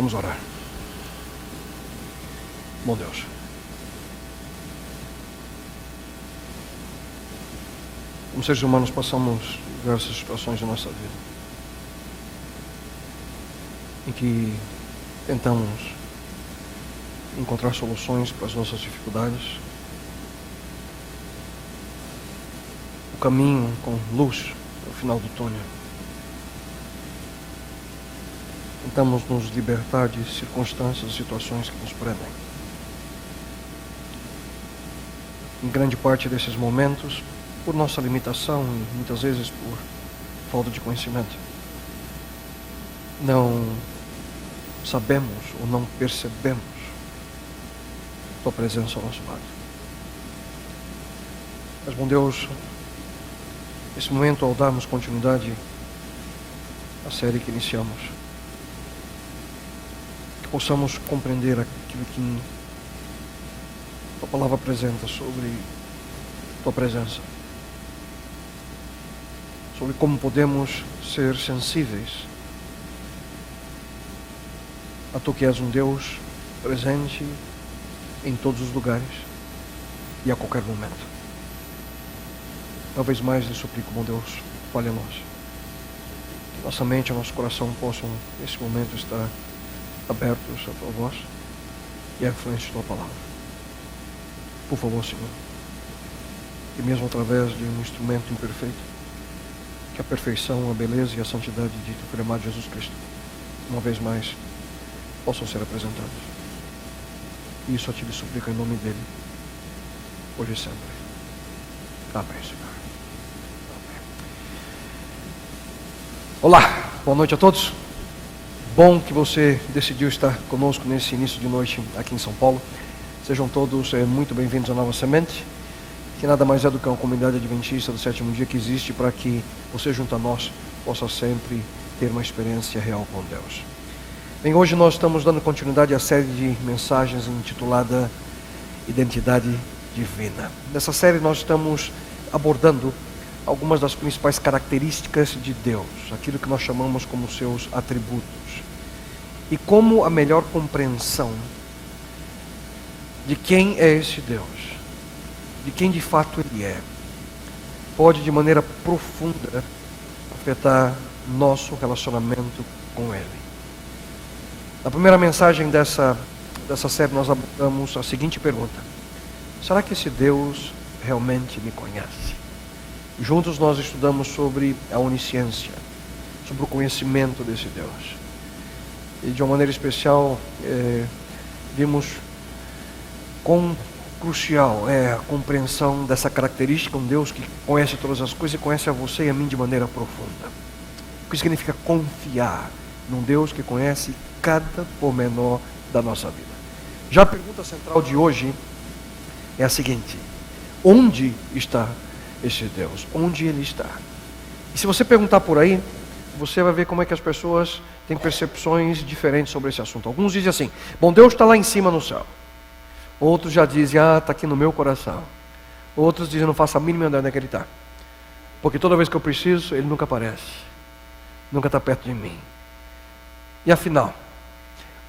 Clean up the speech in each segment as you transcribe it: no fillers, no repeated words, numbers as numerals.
Vamos orar. Bom Deus, como seres humanos passamos diversas situações na nossa vida em que tentamos encontrar soluções para as nossas dificuldades, o caminho com luz no final do túnel. Tentamos nos libertar de circunstâncias e situações que nos prendem. Em grande parte desses momentos, por nossa limitação e muitas vezes por falta de conhecimento, não sabemos ou não percebemos Tua presença ao nosso lado. Mas, bom Deus, nesse momento, ao darmos continuidade à série que iniciamos, que possamos compreender aquilo que Tua palavra apresenta sobre Tua presença, sobre como podemos ser sensíveis a Tu que és um Deus presente em todos os lugares e a qualquer momento. Uma vez mais lhe suplico, bom Deus, fale a nós. Que nossa mente e nosso coração possam, nesse momento, estar abertos à Tua voz e à influência de Tua palavra. Por favor, Senhor, que mesmo através de um instrumento imperfeito, que a perfeição, a beleza e a santidade de Teu Filho amado Jesus Cristo, uma vez mais, possam ser apresentados. E isso eu te suplico em nome dele, hoje e sempre. Amém, Senhor. Amém. Olá, boa noite a todos. Bom que você decidiu estar conosco nesse início de noite aqui em São Paulo. Sejam todos muito bem-vindos à Nova Semente, que nada mais é do que uma comunidade adventista do sétimo dia que existe para que você, junto a nós, possa sempre ter uma experiência real com Deus. Bem, hoje nós estamos dando continuidade à série de mensagens intitulada Identidade Divina. Nessa série nós estamos abordando algumas das principais características de Deus, aquilo que nós chamamos como seus atributos, e como a melhor compreensão de quem é esse Deus, de quem de fato Ele é, pode de maneira profunda afetar nosso relacionamento com Ele. Na primeira mensagem dessa série nós abordamos a seguinte pergunta: será que esse Deus realmente me conhece? Juntos nós estudamos sobre a onisciência, sobre o conhecimento desse Deus. E de uma maneira especial, vimos quão crucial é a compreensão dessa característica, um Deus que conhece todas as coisas e conhece a você e a mim de maneira profunda. O que significa confiar num Deus que conhece cada pormenor da nossa vida. Já a pergunta central de hoje é a seguinte: onde está esse Deus? Onde Ele está? E se você perguntar por aí, você vai ver como é que as pessoas têm percepções diferentes sobre esse assunto. Alguns dizem assim: bom, Deus está lá em cima no céu. Outros já dizem: está aqui no meu coração. Outros dizem: não faço a mínima ideia onde é que Ele está, porque toda vez que eu preciso, Ele nunca aparece, nunca está perto de mim. E afinal,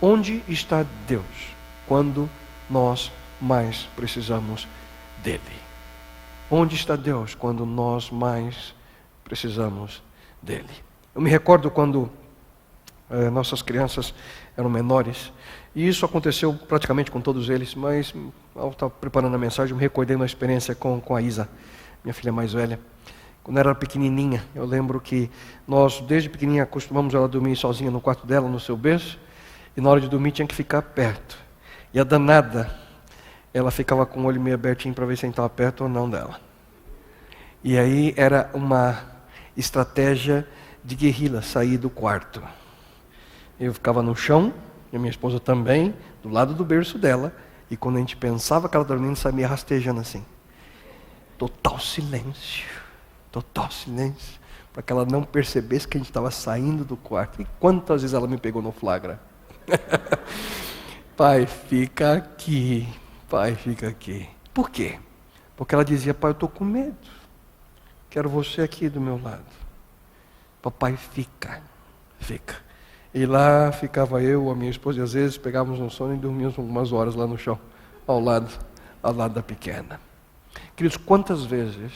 onde está Deus quando nós mais precisamos dEle? Onde está Deus quando nós mais precisamos dEle? Eu me recordo quando nossas crianças eram menores, e isso aconteceu praticamente com todos eles, mas ao estar preparando a mensagem, eu me recordei uma experiência com a Isa, minha filha mais velha. Quando ela era pequenininha, eu lembro que nós, desde pequenininha, acostumamos ela a dormir sozinha no quarto dela, no seu berço, e na hora de dormir tinha que ficar perto. E a danada, ela ficava com o olho meio abertinho para ver se a gente estava perto ou não dela. E aí era uma estratégia de guerrilha, sair do quarto. Eu ficava no chão, e a minha esposa também, do lado do berço dela, e quando a gente pensava que ela estava dormindo, saía rastejando assim. Total silêncio, para que ela não percebesse que a gente estava saindo do quarto. E quantas vezes ela me pegou no flagra? Pai, fica aqui. Pai, fica aqui. Por quê? Porque ela dizia: pai, eu estou com medo. Quero você aqui do meu lado. Papai, fica. E lá ficava eu, a minha esposa, e às vezes pegávamos um sono e dormíamos algumas horas lá no chão, ao lado da pequena. Queridos, quantas vezes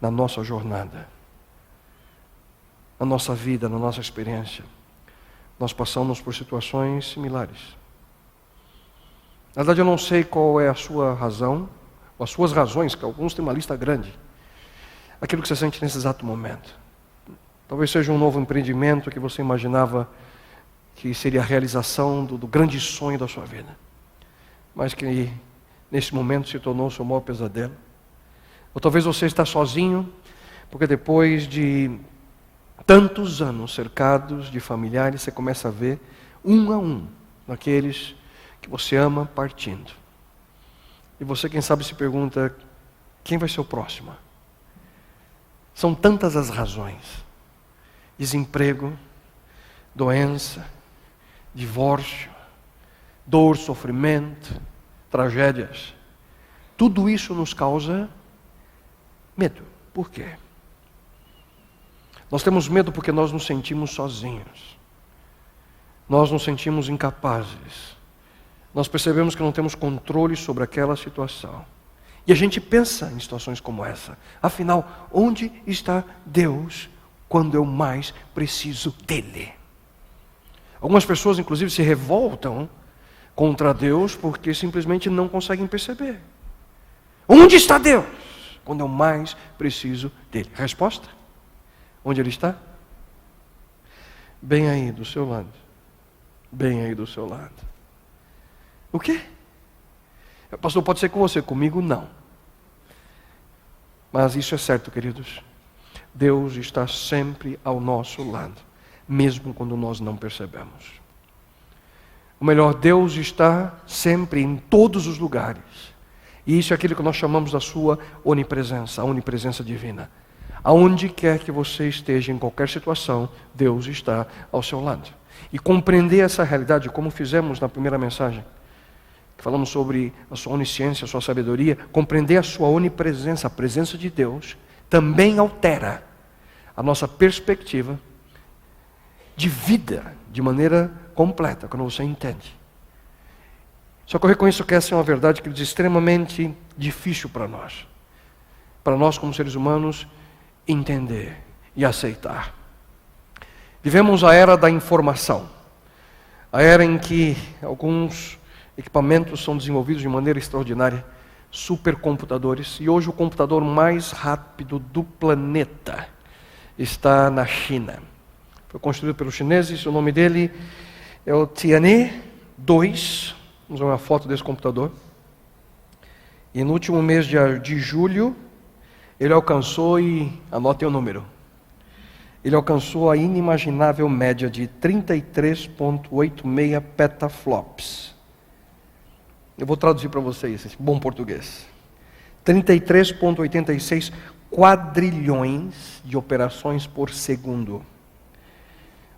na nossa jornada, na nossa vida, na nossa experiência, nós passamos por situações similares. Na verdade, eu não sei qual é a sua razão, ou as suas razões, que alguns têm uma lista grande. Aquilo que você sente nesse exato momento. Talvez seja um novo empreendimento que você imaginava que seria a realização do grande sonho da sua vida, mas que nesse momento se tornou o seu maior pesadelo. Ou talvez você está sozinho, porque depois de tantos anos cercados de familiares, você começa a ver um a um aqueles que você ama partindo. E você, quem sabe, se pergunta, quem vai ser o próximo? São tantas as razões. Desemprego, doença, divórcio, dor, sofrimento, tragédias. Tudo isso nos causa medo. Por quê? Nós temos medo porque nós nos sentimos sozinhos. Nós nos sentimos incapazes. Nós percebemos que não temos controle sobre aquela situação. E a gente pensa em situações como essa. Afinal, onde está Deus quando eu mais preciso dele? Algumas pessoas, inclusive, se revoltam contra Deus porque simplesmente não conseguem perceber. Onde está Deus quando eu mais preciso dele? Resposta? Onde ele está? Bem aí do seu lado. Bem aí do seu lado. O quê? Pastor, pode ser com você, comigo não. Mas isso é certo, queridos. Deus está sempre ao nosso lado, mesmo quando nós não percebemos. Ou melhor, Deus está sempre em todos os lugares. E isso é aquilo que nós chamamos da sua onipresença, a onipresença divina. Aonde quer que você esteja, em qualquer situação, Deus está ao seu lado. E compreender essa realidade, como fizemos na primeira mensagem, que falamos sobre a sua onisciência, a sua sabedoria, compreender a sua onipresença, a presença de Deus, também altera a nossa perspectiva de vida de maneira completa, quando você entende. Só que eu reconheço que essa é uma verdade que é extremamente difícil para nós como seres humanos, entender e aceitar. Vivemos a era da informação, a era em que alguns equipamentos são desenvolvidos de maneira extraordinária, supercomputadores, e hoje o computador mais rápido do planeta está na China. Foi construído pelos chineses, o nome dele é o Tianhe 2, vamos ver uma foto desse computador. E no último mês de julho, ele alcançou, e anotem o número, ele alcançou a inimaginável média de 33,86 petaflops. Eu vou traduzir para vocês, esse bom português. 33,86 quadrilhões de operações por segundo.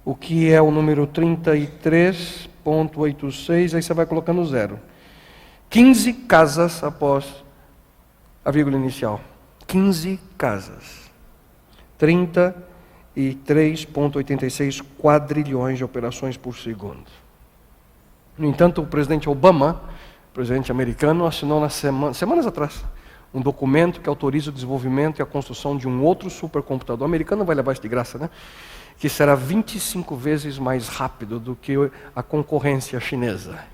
O que é o número 33,86, aí você vai colocando zero. 15 casas após a vírgula inicial. 15 casas. 33,86 quadrilhões de operações por segundo. No entanto, o presidente Obama, presidente americano, assinou semanas atrás um documento que autoriza o desenvolvimento e a construção de um outro supercomputador. O americano vai levar isso de graça, né? Que será 25 vezes mais rápido do que a concorrência chinesa.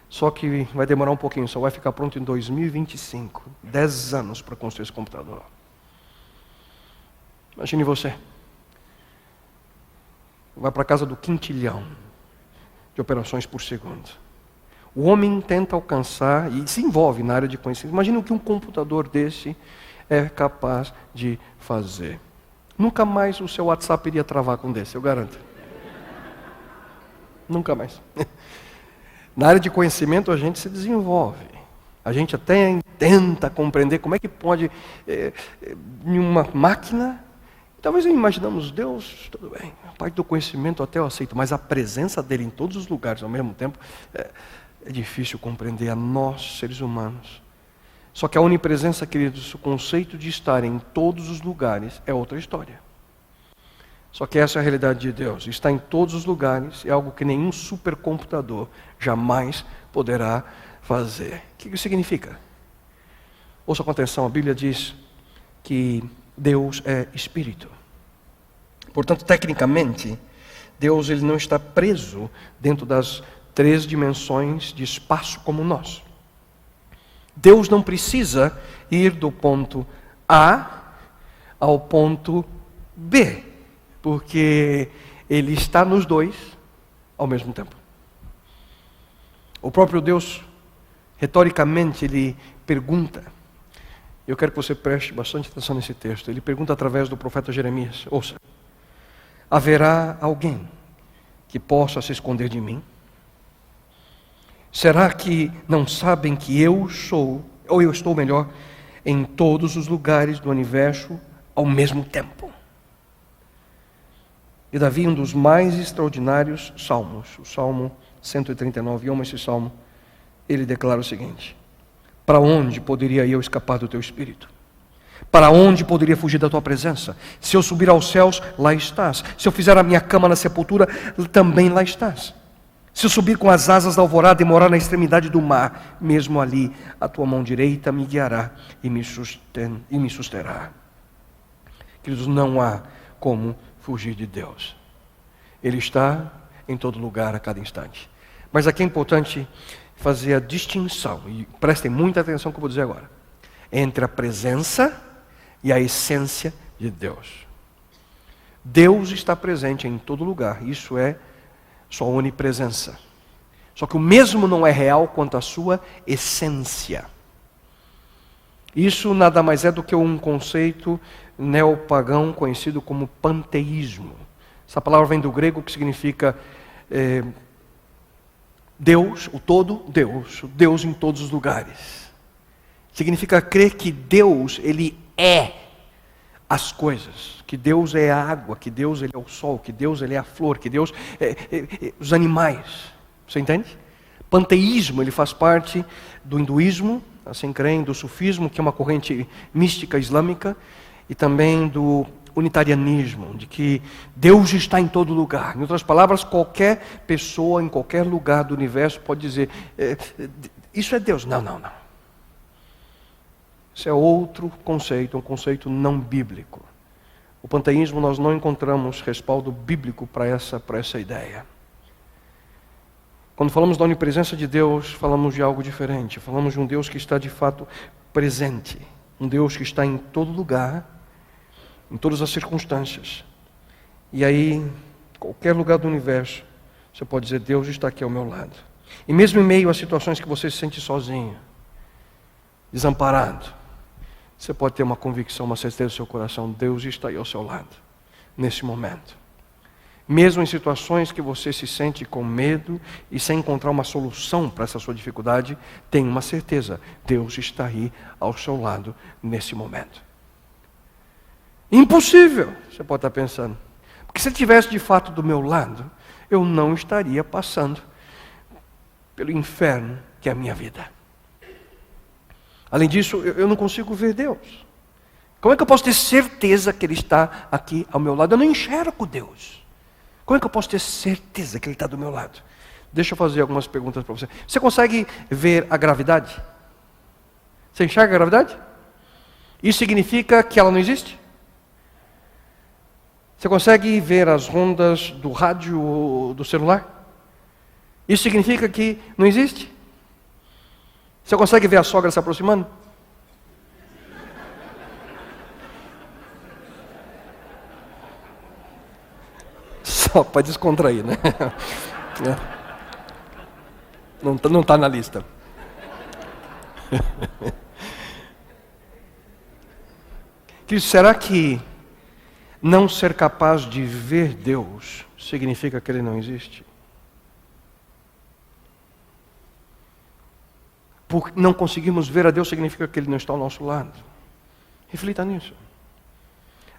Só que vai demorar um pouquinho, só vai ficar pronto em 2025. 10 anos para construir esse computador. Imagine você. Vai para a casa do quintilhão de operações por segundo. O homem tenta alcançar e se envolve na área de conhecimento. Imagina o que um computador desse é capaz de fazer. Nunca mais o seu WhatsApp iria travar com desse, eu garanto. Nunca mais. Na área de conhecimento a gente se desenvolve. A gente até tenta compreender como é que pode, em uma máquina, talvez imaginamos Deus, tudo bem, a parte do conhecimento até eu aceito, mas a presença dele em todos os lugares ao mesmo tempo, é difícil compreender a nós, seres humanos. Só que a onipresença, queridos, o conceito de estar em todos os lugares é outra história. Só que essa é a realidade de Deus. Está em todos os lugares. É algo que nenhum supercomputador jamais poderá fazer. O que isso significa? Ouça com atenção. A Bíblia diz que Deus é Espírito. Portanto, tecnicamente, Deus ele não está preso dentro das 3 dimensões de espaço como nós. Deus não precisa ir do ponto A ao ponto B, porque Ele está nos dois ao mesmo tempo. O próprio Deus, retoricamente, Ele pergunta. Eu quero que você preste bastante atenção nesse texto. Ele pergunta através do profeta Jeremias. Ouça. Haverá alguém que possa se esconder de mim? Será que não sabem que eu sou, ou eu estou melhor, em todos os lugares do universo ao mesmo tempo? E Davi, um dos mais extraordinários salmos, o Salmo 139, eu amo esse salmo, ele declara o seguinte: para onde poderia eu escapar do teu espírito? Para onde poderia fugir da tua presença? Se eu subir aos céus, lá estás. Se eu fizer a minha cama na sepultura, também lá estás. Se eu subir com as asas da alvorada e morar na extremidade do mar, mesmo ali a tua mão direita me guiará e me susterá. Queridos, não há como fugir de Deus. Ele está em todo lugar, a cada instante. Mas aqui é importante fazer a distinção, e prestem muita atenção no que eu vou dizer agora, entre a presença e a essência de Deus. Deus está presente em todo lugar, isso é sua onipresença. Só que o mesmo não é real quanto a sua essência. Isso nada mais é do que um conceito neopagão conhecido como panteísmo. Essa palavra vem do grego, que significa Deus, o todo Deus, o Deus em todos os lugares. Significa crer que Deus, Ele é as coisas, que Deus é a água, que Deus ele é o sol, que Deus ele é a flor, que Deus é os animais. Você entende? Panteísmo, ele faz parte do hinduísmo, assim creem, do sufismo, que é uma corrente mística islâmica, e também do unitarianismo, de que Deus está em todo lugar. Em outras palavras, qualquer pessoa em qualquer lugar do universo pode dizer, isso é Deus. Não. Isso é outro conceito, um conceito não bíblico. O panteísmo, nós não encontramos respaldo bíblico para essa ideia. Quando falamos da onipresença de Deus, falamos de algo diferente. Falamos de um Deus que está de fato presente. Um Deus que está em todo lugar, em todas as circunstâncias. E aí, qualquer lugar do universo, você pode dizer, Deus está aqui ao meu lado. E mesmo em meio a situações que você se sente sozinho, desamparado, você pode ter uma convicção, uma certeza no seu coração, Deus está aí ao seu lado, nesse momento. Mesmo em situações que você se sente com medo e sem encontrar uma solução para essa sua dificuldade, tenha uma certeza, Deus está aí ao seu lado, nesse momento. Impossível, você pode estar pensando. Porque se Ele estivesse de fato do meu lado, eu não estaria passando pelo inferno que é a minha vida. Além disso, eu não consigo ver Deus. Como é que eu posso ter certeza que Ele está aqui ao meu lado? Eu não enxergo Deus. Como é que eu posso ter certeza que Ele está do meu lado? Deixa eu fazer algumas perguntas para você. Você consegue ver a gravidade? Você enxerga a gravidade? Isso significa que ela não existe? Você consegue ver as ondas do rádio ou do celular? Isso significa que não existe? Você consegue ver a sogra se aproximando? Só para descontrair, né? Não está na lista. Será que não ser capaz de ver Deus significa que Ele não existe? Por não conseguirmos ver a Deus significa que Ele não está ao nosso lado. Reflita nisso.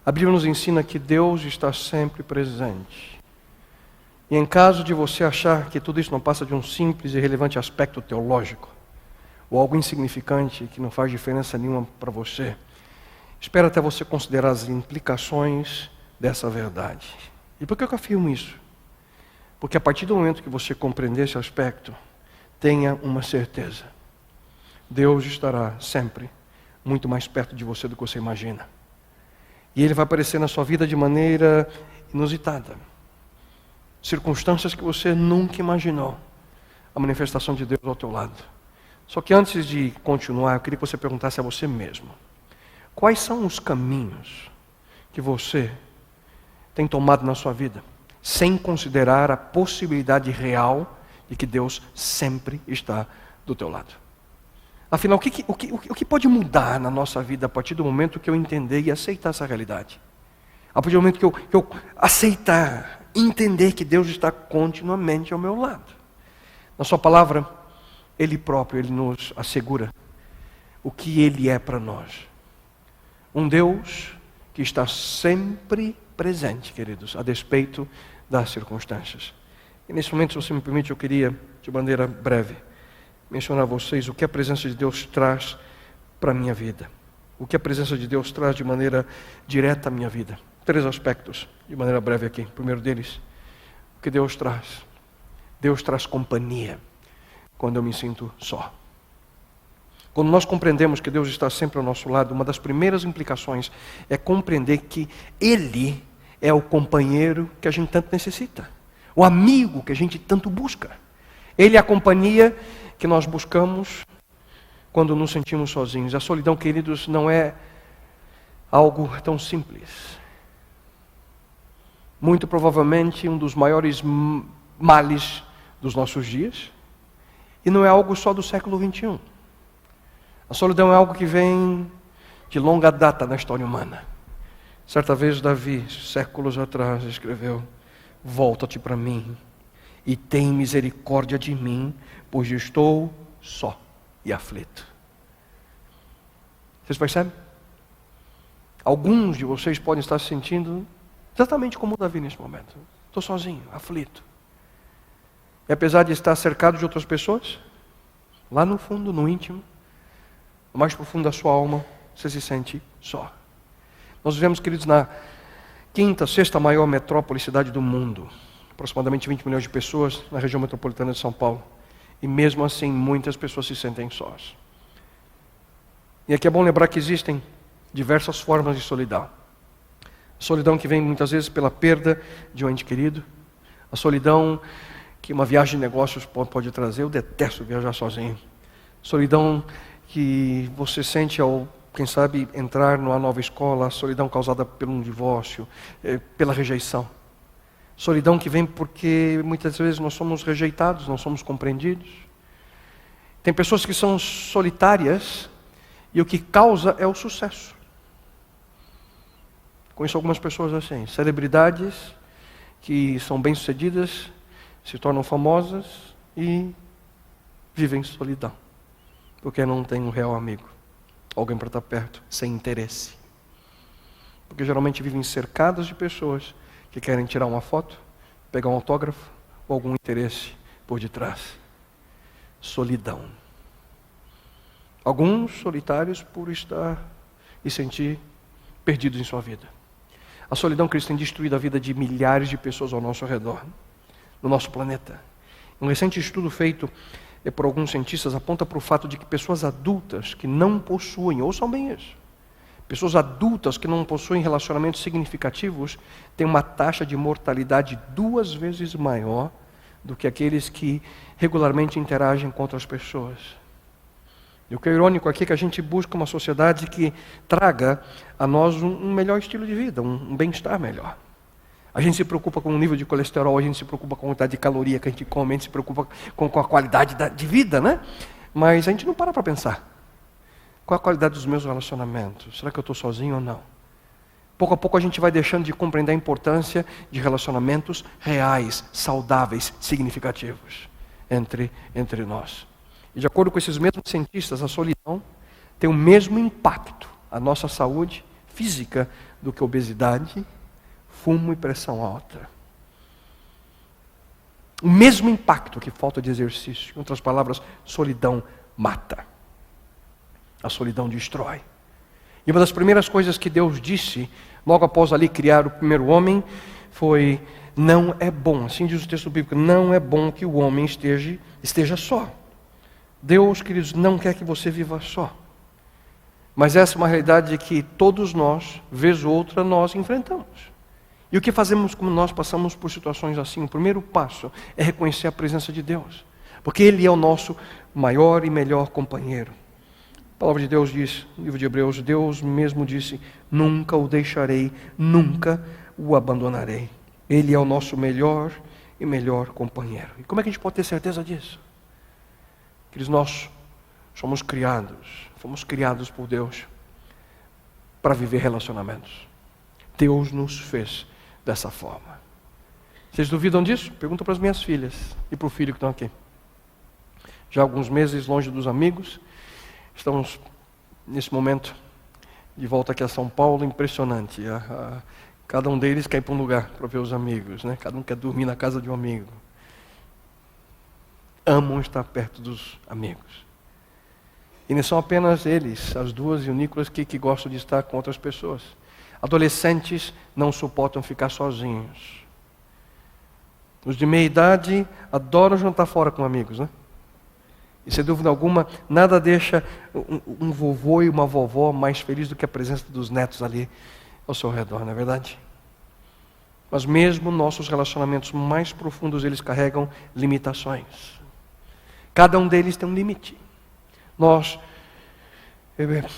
A Bíblia nos ensina que Deus está sempre presente. E em caso de você achar que tudo isso não passa de um simples e irrelevante aspecto teológico, ou algo insignificante que não faz diferença nenhuma para você, espera até você considerar as implicações dessa verdade. E por que eu afirmo isso? Porque a partir do momento que você compreender esse aspecto, tenha uma certeza. Deus estará sempre muito mais perto de você do que você imagina. E Ele vai aparecer na sua vida de maneira inusitada. Circunstâncias que você nunca imaginou. A manifestação de Deus ao teu lado. Só que antes de continuar, eu queria que você perguntasse a você mesmo. Quais são os caminhos que você tem tomado na sua vida, sem considerar a possibilidade real de que Deus sempre está do teu lado? Afinal, o que pode mudar na nossa vida a partir do momento que eu entender e aceitar essa realidade? A partir do momento que eu aceitar, entender que Deus está continuamente ao meu lado. Na sua palavra, Ele próprio, Ele nos assegura o que Ele é para nós. Um Deus que está sempre presente, queridos, a despeito das circunstâncias. E nesse momento, se você me permite, eu queria, de maneira breve, mencionar a vocês o que a presença de Deus traz para a minha vida. O que a presença de Deus traz de maneira direta à minha vida. 3 aspectos, de maneira breve aqui. O primeiro deles, o que Deus traz. Deus traz companhia quando eu me sinto só. Quando nós compreendemos que Deus está sempre ao nosso lado, uma das primeiras implicações é compreender que Ele é o companheiro que a gente tanto necessita. O amigo que a gente tanto busca. Ele é a companhia que nós buscamos quando nos sentimos sozinhos. A solidão, queridos, não é algo tão simples. Muito provavelmente um dos maiores males dos nossos dias, e não é algo só do século 21. A solidão é algo que vem de longa data na história humana. Certa vez Davi, séculos atrás, escreveu: volta-te para mim e tem misericórdia de mim, pois estou só e aflito. Vocês percebem? Alguns de vocês podem estar se sentindo exatamente como Davi nesse momento. Estou sozinho, aflito. E apesar de estar cercado de outras pessoas, lá no fundo, no íntimo, no mais profundo da sua alma, você se sente só. Nós vivemos, queridos, na 5ª, 6ª maior metrópole cidade do mundo. Aproximadamente 20 milhões de pessoas na região metropolitana de São Paulo. E mesmo assim, muitas pessoas se sentem sós. E aqui é bom lembrar que existem diversas formas de solidão. A solidão que vem muitas vezes pela perda de um ente querido. A solidão que uma viagem de negócios pode trazer. Eu detesto viajar sozinho. Solidão que você sente ao, quem sabe, entrar numa nova escola. A solidão causada por um divórcio, pela rejeição. Solidão que vem porque muitas vezes nós somos rejeitados, não somos compreendidos. Tem pessoas que são solitárias e o que causa é o sucesso. Conheço algumas pessoas assim, celebridades que são bem-sucedidas, se tornam famosas e vivem em solidão, porque não tem um real amigo, alguém para estar perto, sem interesse. Porque geralmente vivem cercadas de pessoas que querem tirar uma foto, pegar um autógrafo ou algum interesse por detrás. Solidão. Alguns solitários por estar e sentir perdidos em sua vida. A solidão, Cristo, tem destruído a vida de milhares de pessoas ao nosso redor, no nosso planeta. Um recente estudo feito por alguns cientistas aponta para o fato de que pessoas adultas que não possuem, ouçam bem isso, pessoas adultas que não possuem relacionamentos significativos têm uma taxa de mortalidade 2 vezes maior do que aqueles que regularmente interagem com outras pessoas. E o que é irônico aqui é que a gente busca uma sociedade que traga a nós um melhor estilo de vida, um bem-estar melhor. A gente se preocupa com o nível de colesterol, a gente se preocupa com a quantidade de caloria que a gente come, a gente se preocupa com a qualidade de vida, né? Mas a gente não para pensar. Qual a qualidade dos meus relacionamentos? Será que eu estou sozinho ou não? Pouco a pouco a gente vai deixando de compreender a importância de relacionamentos reais, saudáveis, significativos entre nós. E de acordo com esses mesmos cientistas, a solidão tem o mesmo impacto à nossa saúde física do que obesidade, fumo e pressão alta. O mesmo impacto que falta de exercício. Em outras palavras, solidão mata. A solidão destrói. E uma das primeiras coisas que Deus disse, logo após ali criar o primeiro homem, não é bom, assim diz o texto bíblico, não é bom que o homem esteja só. Deus, queridos, não quer que você viva só. Mas essa é uma realidade que todos nós, vez ou outra, nós enfrentamos. E o que fazemos quando nós passamos por situações assim? O primeiro passo é reconhecer a presença de Deus. Porque Ele é o nosso maior e melhor companheiro. A palavra de Deus diz, no livro de Hebreus, Deus mesmo disse, nunca o deixarei, nunca o abandonarei. Ele é o nosso melhor e melhor companheiro. E como é que a gente pode ter certeza disso? Queridos, nós fomos criados por Deus para viver relacionamentos. Deus nos fez dessa forma. Vocês duvidam disso? Pergunta para as minhas filhas e para o filho que estão aqui. Já há alguns meses longe dos amigos, estamos nesse momento de volta aqui a São Paulo, impressionante. Cada um deles quer ir para um lugar para ver os amigos, né? Cada um quer dormir na casa de um amigo. Amam estar perto dos amigos. E não são apenas eles, as duas e o Nicolas, que gostam de estar com outras pessoas. Adolescentes não suportam ficar sozinhos. Os de meia idade adoram jantar fora com amigos, né? E sem dúvida alguma, nada deixa um vovô e uma vovó mais feliz do que a presença dos netos ali ao seu redor, não é verdade? Mas mesmo nossos relacionamentos mais profundos, eles carregam limitações. Cada um deles tem um limite. Nós,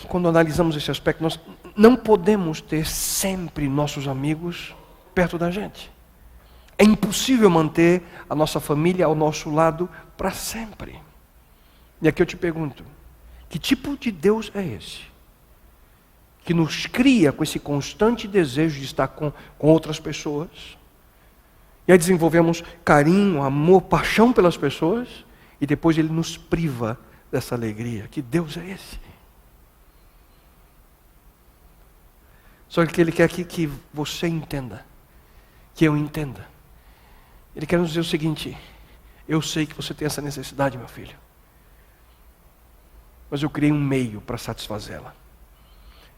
quando analisamos esse aspecto, nós não podemos ter sempre nossos amigos perto da gente. É impossível manter a nossa família ao nosso lado para sempre. E aqui eu te pergunto, que tipo de Deus é esse? Que nos cria com esse constante desejo de estar com outras pessoas. E aí desenvolvemos carinho, amor, paixão pelas pessoas. E depois Ele nos priva dessa alegria. Que Deus é esse? Só que Ele quer aqui que você entenda. Que eu entenda. Ele quer nos dizer o seguinte: eu sei que você tem essa necessidade, meu filho. Mas eu criei um meio para satisfazê-la.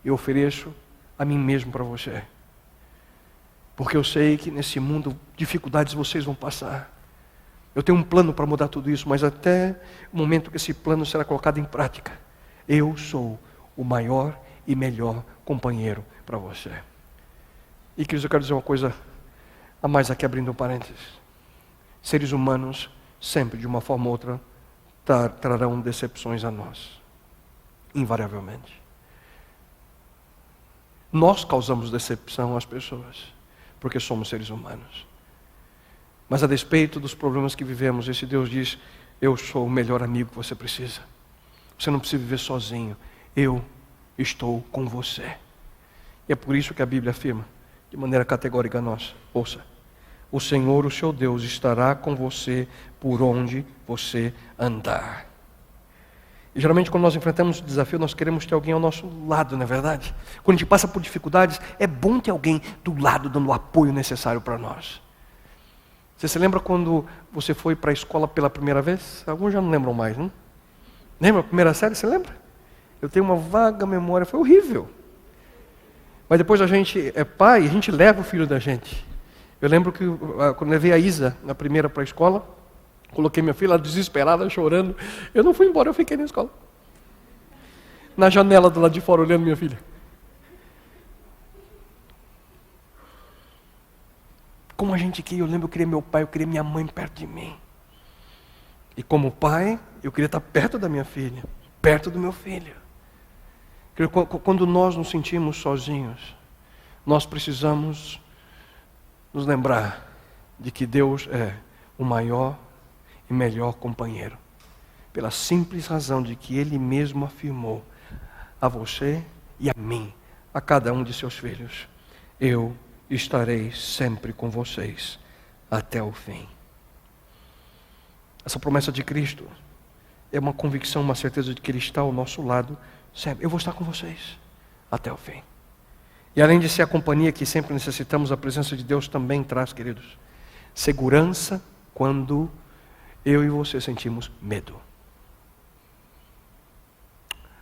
Eu ofereço a mim mesmo para você. Porque eu sei que nesse mundo dificuldades vocês vão passar. Eu tenho um plano para mudar tudo isso, mas até o momento que esse plano será colocado em prática, eu sou o maior e melhor companheiro para você. E queridos, eu quero dizer uma coisa a mais aqui, abrindo um parênteses. Seres humanos sempre, de uma forma ou outra, trarão decepções a nós. Invariavelmente. Nós causamos decepção às pessoas, porque somos seres humanos. Mas a despeito dos problemas que vivemos, esse Deus diz, eu sou o melhor amigo que você precisa. Você não precisa viver sozinho. Eu estou com você. E é por isso que a Bíblia afirma, de maneira categórica a nós, ouça, o Senhor, o seu Deus, estará com você por onde você andar. E geralmente quando nós enfrentamos o desafio, nós queremos ter alguém ao nosso lado, não é verdade? Quando a gente passa por dificuldades, é bom ter alguém do lado, dando o apoio necessário para nós. Você se lembra quando você foi para a escola pela primeira vez? Alguns já não lembram mais, não? Lembra a primeira série, você lembra? Eu tenho uma vaga memória, foi horrível. Mas depois a gente é pai, a gente leva o filho da gente. Eu lembro que quando levei a Isa, na primeira para a escola, coloquei minha filha desesperada, chorando. Eu não fui embora, eu fiquei na escola. Na janela do lado de fora, olhando minha filha. Como a gente queria, eu lembro, eu queria meu pai, eu queria minha mãe perto de mim. E como pai, eu queria estar perto da minha filha, perto do meu filho. Quando nós nos sentimos sozinhos, nós precisamos nos lembrar de que Deus é o maior e melhor companheiro. Pela simples razão de que Ele mesmo afirmou a você e a mim, a cada um de seus filhos, eu estarei sempre com vocês até o fim. Essa promessa de Cristo é uma convicção, uma certeza de que Ele está ao nosso lado sempre. Eu vou estar com vocês até o fim. E além de ser a companhia que sempre necessitamos, a presença de Deus também traz, queridos, segurança quando eu e você sentimos medo.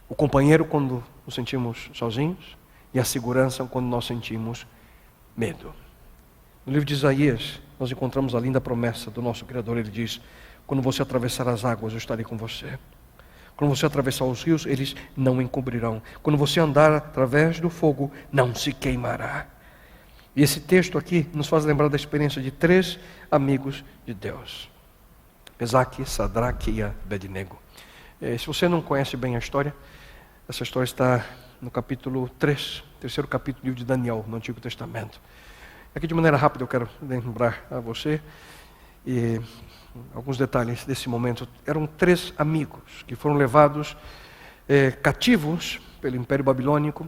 O companheiro, quando nos sentimos sozinhos, e a segurança quando nós sentimos medo. No livro de Isaías, nós encontramos a linda promessa do nosso Criador. Ele diz: quando você atravessar as águas, eu estarei com você. Quando você atravessar os rios, eles não encobrirão. Quando você andar através do fogo, não se queimará. E esse texto aqui nos faz lembrar da experiência de 3 amigos de Deus: Mesaque, Sadraque e Abednego. Se você não conhece bem a história, essa história está no capítulo 3, terceiro capítulo do livro de Daniel, no Antigo Testamento. Aqui de maneira rápida eu quero lembrar a você e alguns detalhes desse momento. Eram 3 amigos que foram levados cativos pelo Império Babilônico.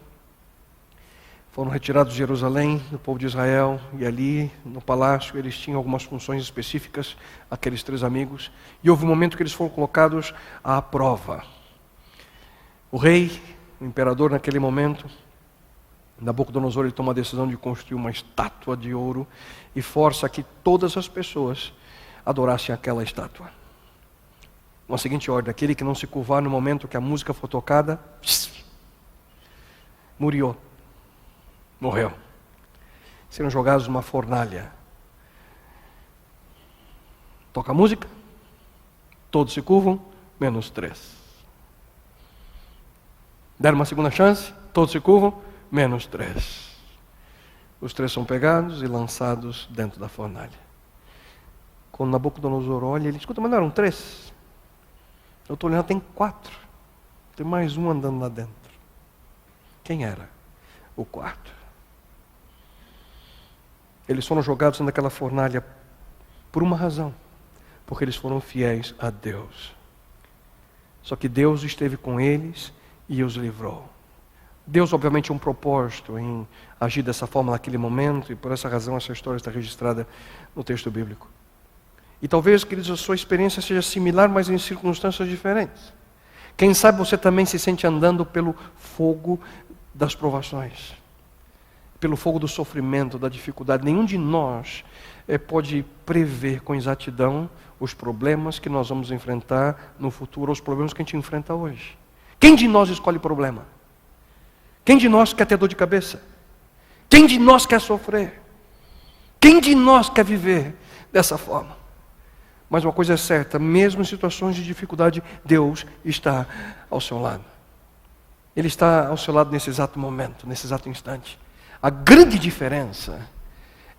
Foram retirados de Jerusalém, do povo de Israel, e ali no palácio eles tinham algumas funções específicas, aqueles 3 amigos, e houve um momento que eles foram colocados à prova. O rei, o imperador naquele momento, Nabucodonosor, ele toma a decisão de construir uma estátua de ouro e força que todas as pessoas adorassem aquela estátua. Com a seguinte ordem: aquele que não se curvar no momento que a música for tocada, morreu. Serão jogados numa fornalha. Toca a música, todos se curvam, menos 3. Deram uma segunda chance, todos se curvam, menos 3. Os 3 são pegados e lançados dentro da fornalha. Quando Nabucodonosor olha, ele escuta: mas não eram 3? Eu estou olhando, tem 4. Tem mais um andando lá dentro. Quem era? O 4. Eles foram jogados naquela fornalha por uma razão: porque eles foram fiéis a Deus. Só que Deus esteve com eles e os livrou. Deus, obviamente, tinha um propósito em agir dessa forma naquele momento, e por essa razão essa história está registrada no texto bíblico. E talvez, queridos, a sua experiência seja similar, mas em circunstâncias diferentes. Quem sabe você também se sente andando pelo fogo das provações, pelo fogo do sofrimento, da dificuldade. Nenhum de nós pode prever com exatidão os problemas que nós vamos enfrentar no futuro, ou os problemas que a gente enfrenta hoje. Quem de nós escolhe problema? Quem de nós quer ter dor de cabeça? Quem de nós quer sofrer? Quem de nós quer viver dessa forma? Mas uma coisa é certa: mesmo em situações de dificuldade, Deus está ao seu lado. Ele está ao seu lado nesse exato momento, nesse exato instante. A grande diferença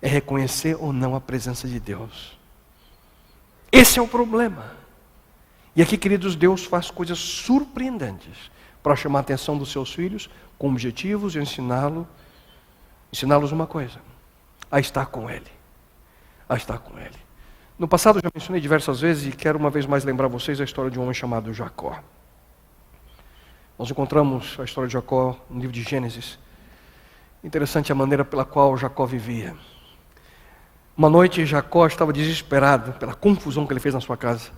é reconhecer ou não a presença de Deus. Esse é o problema. E aqui, queridos, Deus faz coisas surpreendentes para chamar a atenção dos seus filhos, com objetivos de ensiná-los uma coisa: a estar com Ele. A estar com Ele. No passado já mencionei diversas vezes, e quero uma vez mais lembrar vocês a história de um homem chamado Jacó. Nós encontramos a história de Jacó no livro de Gênesis. Interessante a maneira pela qual Jacó vivia. Uma noite Jacó estava desesperado pela confusão que ele fez na sua casa.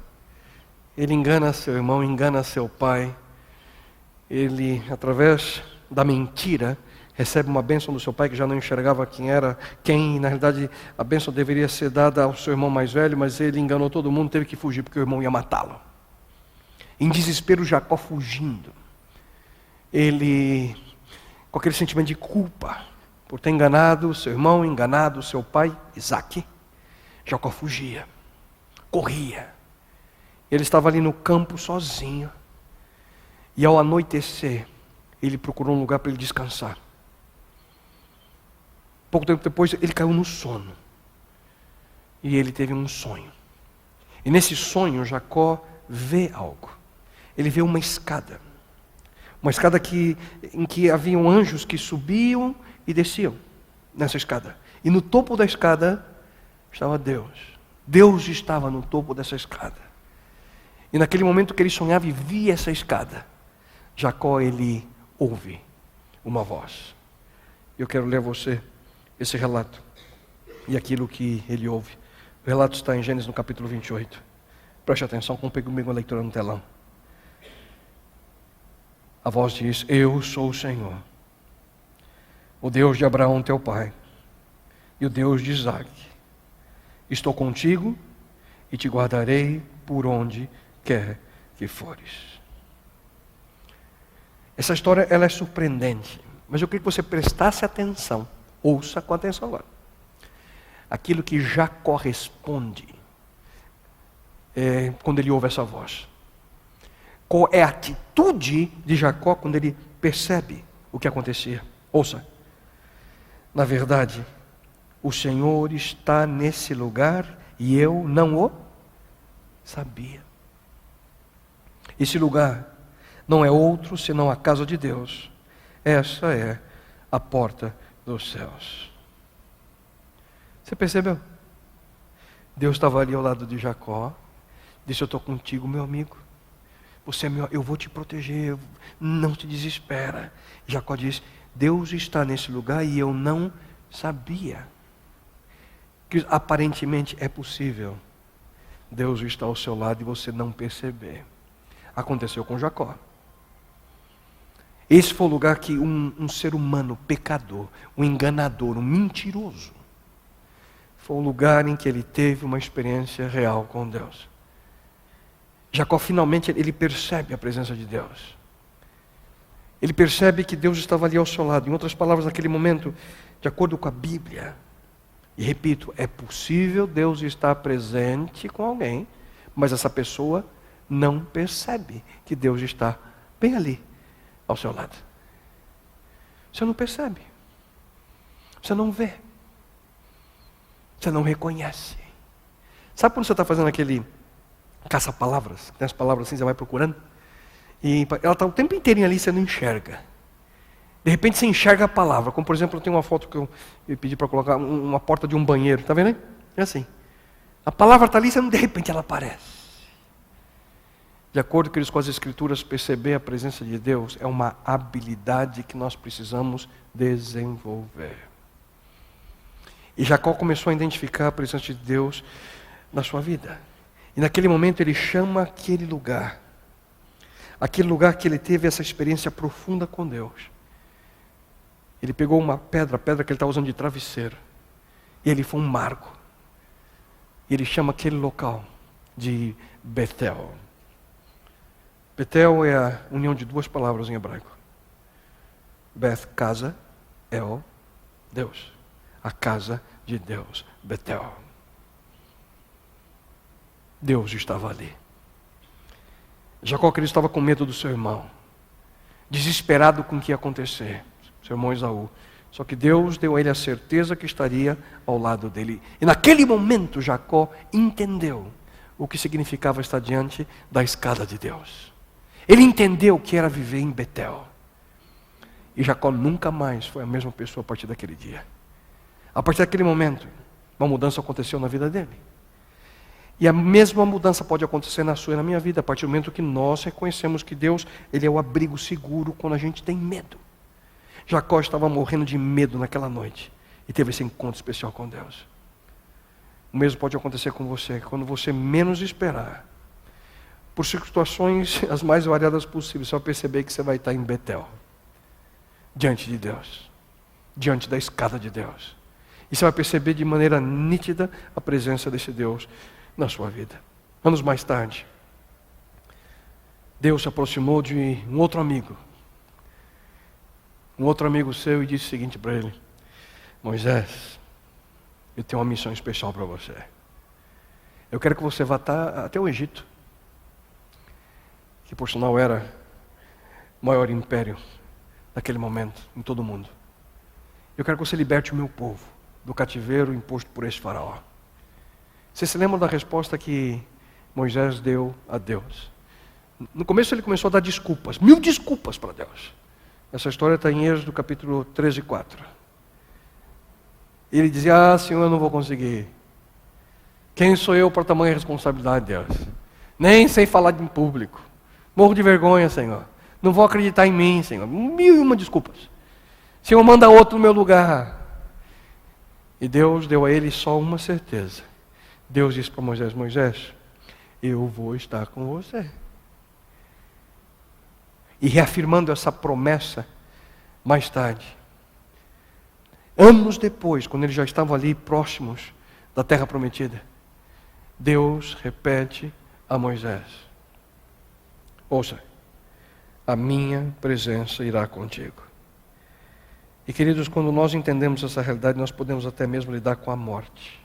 Ele engana seu irmão, engana seu pai. Ele, através da mentira, recebe uma bênção do seu pai, que já não enxergava quem era quem. Na realidade, a bênção deveria ser dada ao seu irmão mais velho, mas ele enganou todo mundo, teve que fugir, porque o irmão ia matá-lo. Em desespero, Jacó fugindo. Ele, com aquele sentimento de culpa, por ter enganado seu irmão, enganado seu pai, Isaque, Jacó fugia, corria. Ele estava ali no campo sozinho. E ao anoitecer, ele procurou um lugar para ele descansar. Pouco tempo depois, ele caiu no sono. E ele teve um sonho. E nesse sonho, Jacó vê algo. Ele vê uma escada. Uma escada em que haviam anjos que subiam e desciam nessa escada. E no topo da escada estava Deus. Deus estava no topo dessa escada. E naquele momento que ele sonhava e via essa escada, Jacó, ele ouve uma voz. Eu quero ler a você esse relato e aquilo que ele ouve. O relato está em Gênesis no capítulo 28. Preste atenção, acompanhe comigo a leitura no telão. A voz diz: eu sou o Senhor, o Deus de Abraão teu pai, e o Deus de Isaque. Estou contigo e te guardarei por onde quer que fores. Essa história ela é surpreendente, mas eu queria que você prestasse atenção. Ouça com atenção agora. Aquilo que Jacó responde quando ele ouve essa voz. Qual é a atitude de Jacó quando ele percebe o que acontecia? Ouça. Na verdade, o Senhor está nesse lugar e eu não o sabia. Esse lugar não é outro senão a casa de Deus. Essa é a porta dos céus. Você percebeu? Deus estava ali ao lado de Jacó. Disse: eu estou contigo, meu amigo. Você é meu, eu vou te proteger. Não te desespera. Jacó diz: Deus está nesse lugar e eu não sabia. Que aparentemente é possível Deus está ao seu lado e você não perceber. Aconteceu com Jacó. Esse foi o lugar que um ser humano pecador, um enganador, um mentiroso, foi o lugar em que ele teve uma experiência real com Deus. Jacó finalmente ele percebe a presença de Deus. Ele percebe que Deus estava ali ao seu lado. Em outras palavras, naquele momento, de acordo com a Bíblia, e repito, é possível Deus estar presente com alguém, mas essa pessoa não percebe que Deus está bem ali, ao seu lado. Você não percebe. Você não vê. Você não reconhece. Sabe quando você está fazendo aquele caça-palavras? Tem as palavras assim, você vai procurando. E ela está o tempo inteiro ali, você não enxerga. De repente você enxerga a palavra. Como por exemplo, eu tenho uma foto que eu pedi para colocar, uma porta de um banheiro. Está vendo aí? É assim. A palavra está ali, de repente ela aparece. De acordo com as Escrituras, perceber a presença de Deus é uma habilidade que nós precisamos desenvolver. E Jacó começou a identificar a presença de Deus na sua vida. E naquele momento ele chama aquele lugar que ele teve essa experiência profunda com Deus. Ele pegou uma pedra, a pedra que ele estava usando de travesseiro, e ele foi um marco. E ele chama aquele local de Betel. Betel é a união de duas palavras em hebraico. Beth, casa, El, Deus. A casa de Deus, Betel. Deus estava ali. Jacó estava com medo do seu irmão, desesperado com o que ia acontecer, seu irmão Esaú. Só que Deus deu a ele a certeza que estaria ao lado dele. E naquele momento Jacó entendeu o que significava estar diante da escada de Deus. Ele entendeu o que era viver em Betel. E Jacó nunca mais foi a mesma pessoa a partir daquele dia. A partir daquele momento, uma mudança aconteceu na vida dele. E a mesma mudança pode acontecer na sua e na minha vida, a partir do momento que nós reconhecemos que Deus, Ele é o abrigo seguro quando a gente tem medo. Jacó estava morrendo de medo naquela noite e teve esse encontro especial com Deus. O mesmo pode acontecer com você, quando você menos esperar. Por situações as mais variadas possíveis, você vai perceber que você vai estar em Betel, diante de Deus, diante da escada de Deus. E você vai perceber de maneira nítida a presença desse Deus na sua vida. Anos mais tarde, Deus se aproximou de um outro amigo seu e disse o seguinte para ele: Moisés, eu tenho uma missão especial para você. Eu quero que você vá até o Egito, que por sinal era o maior império naquele momento, em todo o mundo. Eu quero que você liberte o meu povo do cativeiro imposto por esse faraó. Você se lembra da resposta que Moisés deu a Deus? No começo ele começou a dar desculpas, 1000 desculpas para Deus. Essa história está em Êxodo capítulo 13, 4. Ele dizia: Senhor, eu não vou conseguir. Quem sou eu para tamanha responsabilidade, Deus? Nem sei falar em público. Morro de vergonha, Senhor. Não vou acreditar em mim, Senhor. 1001 desculpas. Senhor, manda outro no meu lugar. E Deus deu a ele só uma certeza. Deus disse para Moisés: Moisés, eu vou estar com você. E reafirmando essa promessa, mais tarde, anos depois, quando eles já estavam ali próximos da terra prometida, Deus repete a Moisés: ouça, a minha presença irá contigo. E queridos, quando nós entendemos essa realidade, nós podemos até mesmo lidar com a morte.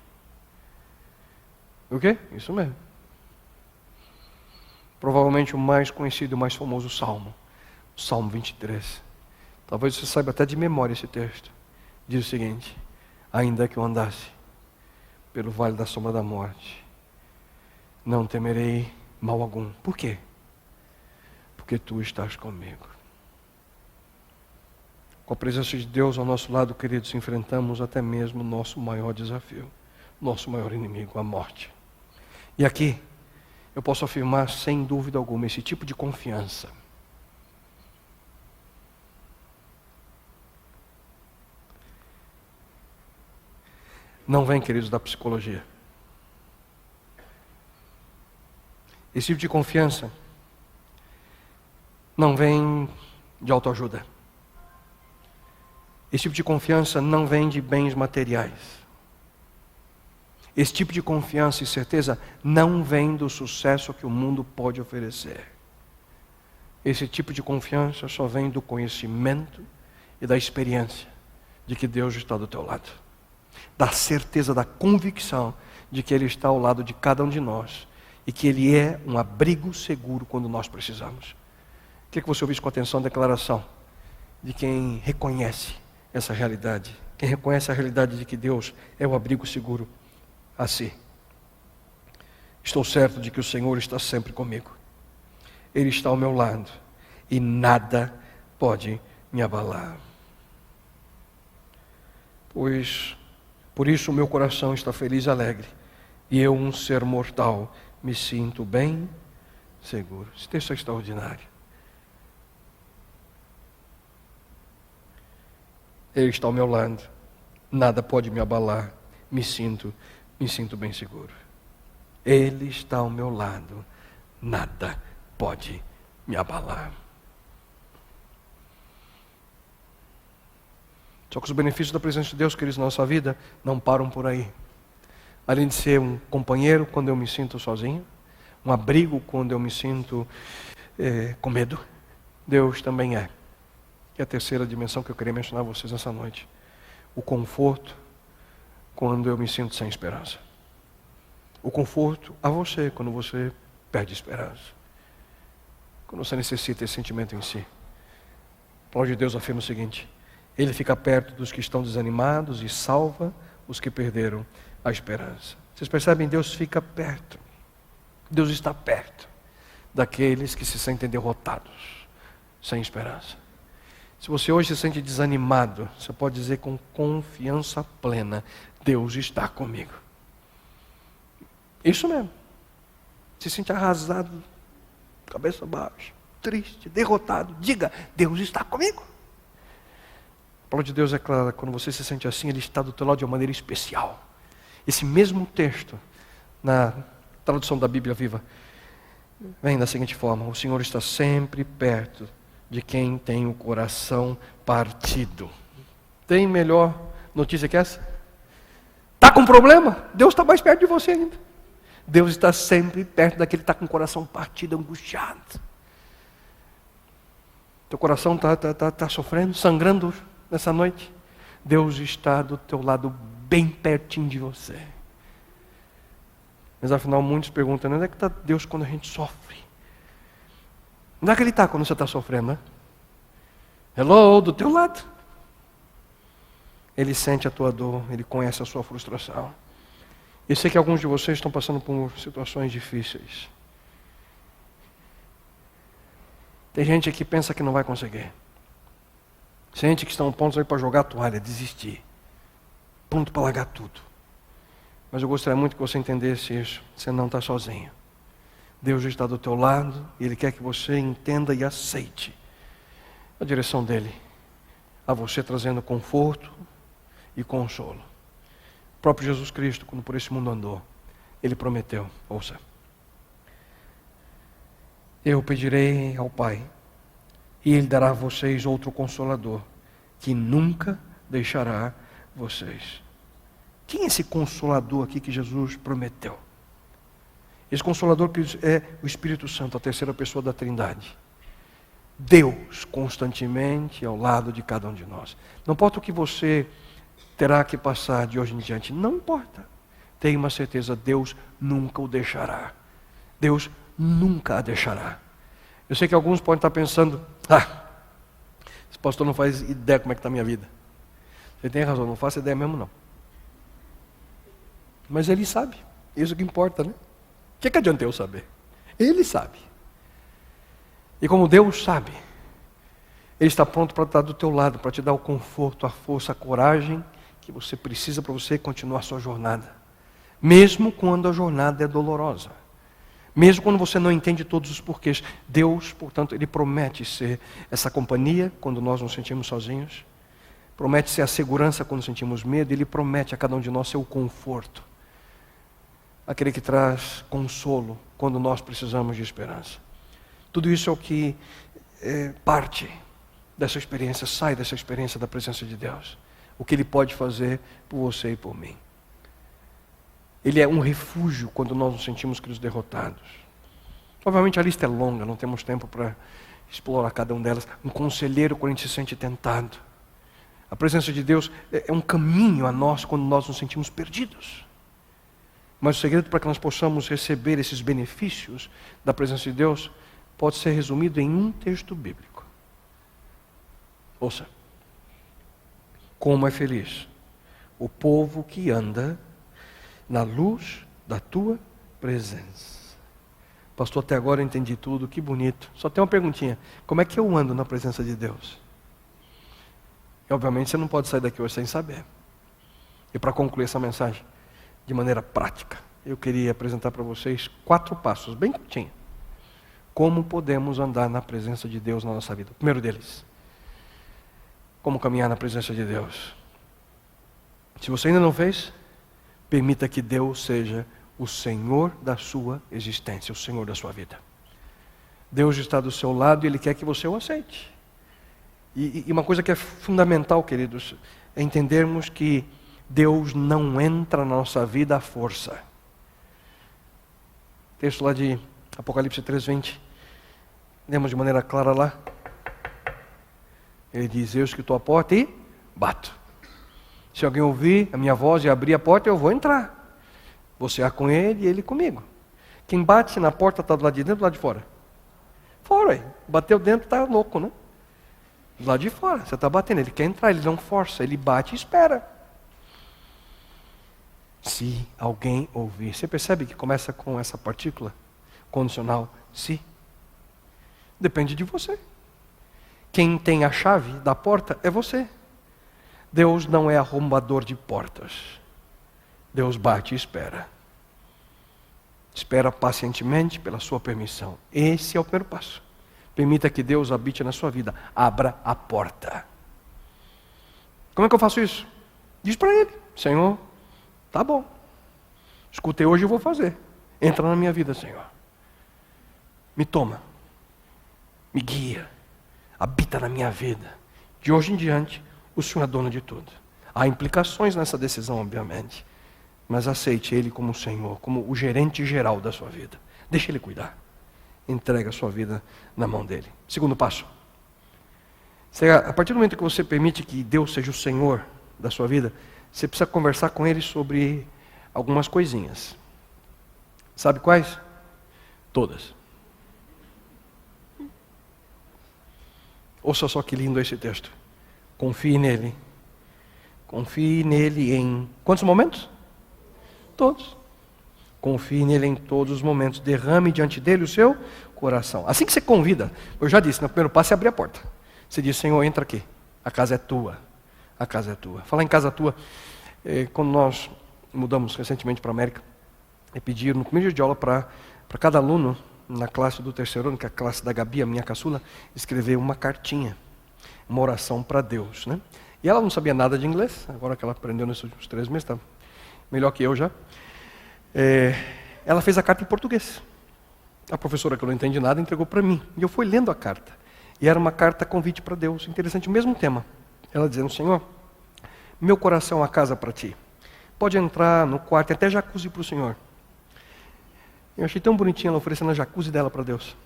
O quê? Isso mesmo. Provavelmente o mais conhecido e o mais famoso salmo, o Salmo 23. Talvez você saiba até de memória esse texto. Diz o seguinte: ainda que eu andasse pelo vale da sombra da morte, não temerei mal algum. Por quê? Porque tu estás comigo. Com a presença de Deus ao nosso lado, queridos, enfrentamos até mesmo o nosso maior desafio, nosso maior inimigo, a morte. E aqui, eu posso afirmar sem dúvida alguma, esse tipo de confiança não vem, queridos, da psicologia. Esse tipo de confiança não vem de autoajuda. Esse tipo de confiança não vem de bens materiais. Esse tipo de confiança e certeza não vem do sucesso que o mundo pode oferecer. Esse tipo de confiança só vem do conhecimento e da experiência de que Deus está do teu lado. Da certeza, da convicção de que Ele está ao lado de cada um de nós e que Ele é um abrigo seguro quando nós precisamos. Queria que você ouvisse com atenção a declaração de quem reconhece essa realidade. Quem reconhece a realidade de que Deus é o abrigo seguro a si. Estou certo de que o Senhor está sempre comigo. Ele está ao meu lado e nada pode me abalar. Por isso o meu coração está feliz e alegre, e eu, um ser mortal, me sinto bem seguro. Esse texto é extraordinário. Ele está ao meu lado, nada pode me abalar, me sinto bem seguro. Ele está ao meu lado, nada pode me abalar. Só que os benefícios da presença de Deus, queridos, na nossa vida, não param por aí. Além de ser um companheiro quando eu me sinto sozinho, um abrigo quando eu me sinto com medo, Deus também é. Que é a terceira dimensão que eu queria mencionar a vocês nessa noite. O conforto quando eu me sinto sem esperança. O conforto a você quando você perde esperança. Quando você necessita esse sentimento em si. A palavra de Deus afirma o seguinte: Ele fica perto dos que estão desanimados e salva os que perderam a esperança. Vocês percebem? Deus fica perto. Deus está perto daqueles que se sentem derrotados, sem esperança. Se você hoje se sente desanimado, você pode dizer com confiança plena: Deus está comigo. Isso mesmo. Se sente arrasado, cabeça baixa, triste, derrotado, diga: Deus está comigo. A palavra de Deus é clara: quando você se sente assim, Ele está do teu lado de uma maneira especial. Esse mesmo texto, na tradução da Bíblia Viva, vem da seguinte forma: o Senhor está sempre perto de quem tem o coração partido. Tem melhor notícia que essa? Está com problema? Deus está mais perto de você ainda. Deus está sempre perto daquele que está com o coração partido, angustiado. Teu coração está sofrendo, sangrando nessa noite. Deus está do teu lado, bem pertinho de você. Mas afinal muitos perguntam: onde é que está Deus quando a gente sofre? Onde é que Ele está quando você está sofrendo, né? Hello, do teu lado. Ele sente a tua dor, Ele conhece a sua frustração. Eu sei que alguns de vocês estão passando por situações difíceis. Tem gente que pensa que não vai conseguir. Tem gente que está pronto aí para jogar a toalha, desistir. Pronto para largar tudo. Mas eu gostaria muito que você entendesse isso. Você não está sozinho. Deus está do teu lado e Ele quer que você entenda e aceite a direção dEle a você, trazendo conforto e consolo. O próprio Jesus Cristo, quando por esse mundo andou, Ele prometeu: ouça, eu pedirei ao Pai e Ele dará a vocês outro Consolador que nunca deixará vocês. Quem é esse Consolador aqui que Jesus prometeu? Esse Consolador é o Espírito Santo, a terceira pessoa da Trindade. Deus constantemente ao lado de cada um de nós. Não importa o que você terá que passar de hoje em diante, não importa. Tenha uma certeza, Deus nunca o deixará. Deus nunca a deixará. Eu sei que alguns podem estar pensando, esse pastor não faz ideia como é que está a minha vida. Você tem razão, não faço ideia mesmo não. Mas Ele sabe, isso que importa, né? O que adianta eu saber? Ele sabe. E como Deus sabe, Ele está pronto para estar do teu lado, para te dar o conforto, a força, a coragem que você precisa para você continuar a sua jornada. Mesmo quando a jornada é dolorosa. Mesmo quando você não entende todos os porquês. Deus, portanto, Ele promete ser essa companhia quando nós nos sentimos sozinhos. Promete ser a segurança quando sentimos medo. Ele promete a cada um de nós ser o conforto. Aquele que traz consolo quando nós precisamos de esperança. Tudo isso é o que parte dessa experiência, sai dessa experiência da presença de Deus. O que Ele pode fazer por você e por mim. Ele é um refúgio quando nós nos sentimos derrotados. Obviamente a lista é longa, não temos tempo para explorar cada uma delas. Um conselheiro quando a gente se sente tentado. A presença de Deus é um caminho a nós quando nós nos sentimos perdidos. Mas o segredo para que nós possamos receber esses benefícios da presença de Deus pode ser resumido em um texto bíblico. Ouça. Como é feliz o povo que anda na luz da tua presença. Pastor, até agora eu entendi tudo, que bonito. Só tem uma perguntinha. Como é que eu ando na presença de Deus? E obviamente você não pode sair daqui hoje sem saber. E para concluir essa mensagem, de maneira prática, eu queria apresentar para vocês 4 passos, bem curtinho. Como podemos andar na presença de Deus na nossa vida. O primeiro deles, como caminhar na presença de Deus. Se você ainda não fez, permita que Deus seja o Senhor da sua existência, o Senhor da sua vida. Deus está do seu lado e Ele quer que você o aceite. E uma coisa que é fundamental, queridos, é entendermos que Deus não entra na nossa vida à força. Texto lá de Apocalipse 3:20. Lemos de maneira clara lá. Ele diz, eu escuto a porta e bato. Se alguém ouvir a minha voz e abrir a porta, eu vou entrar. Você é com ele e ele comigo. Quem bate na porta está do lado de dentro ou do lado de fora? Fora, aí. Bateu dentro, está louco, né? Do lado de fora, você está batendo. Ele quer entrar, ele não força, ele bate e espera. Se alguém ouvir. Você percebe que começa com essa partícula condicional, se? Depende de você. Quem tem a chave da porta é você. Deus não é arrombador de portas. Deus bate e espera. Espera pacientemente pela sua permissão. Esse é o primeiro passo. Permita que Deus habite na sua vida. Abra a porta. Como é que eu faço isso? Diz para Ele, Senhor, tá bom. Escutei hoje e vou fazer. Entra na minha vida, Senhor. Me toma. Me guia. Habita na minha vida. De hoje em diante, o Senhor é dono de tudo. Há implicações nessa decisão, obviamente. Mas aceite Ele como o Senhor, como o gerente geral da sua vida. Deixe Ele cuidar. Entrega a sua vida na mão dEle. Segundo passo. A partir do momento que você permite que Deus seja o Senhor da sua vida, você precisa conversar com Ele sobre algumas coisinhas. Sabe quais? Todas. Ouça só que lindo esse texto. Confie nele. Confie nele em... Quantos momentos? Todos. Confie nele em todos os momentos. Derrame diante dele o seu coração. Assim que você convida, eu já disse, no primeiro passo é abrir a porta. Você diz, Senhor, entra aqui. A casa é tua. A casa é tua. Falar em casa tua, quando nós mudamos recentemente para a América, pediram no primeiro dia de aula para cada aluno, na classe do terceiro ano, que é a classe da Gabi, a minha caçula, escrever uma cartinha, uma oração para Deus, né? E ela não sabia nada de inglês, agora que ela aprendeu nesses últimos 3 meses, está melhor que eu já. Ela fez a carta em português. A professora, que eu não entendi nada, entregou para mim. E eu fui lendo a carta. E era uma carta convite para Deus. Interessante, o mesmo tema. Ela dizendo, Senhor, meu coração é uma casa para ti. Pode entrar no quarto, tem até jacuzzi para o Senhor. Eu achei tão bonitinha ela oferecendo a jacuzzi dela para Deus.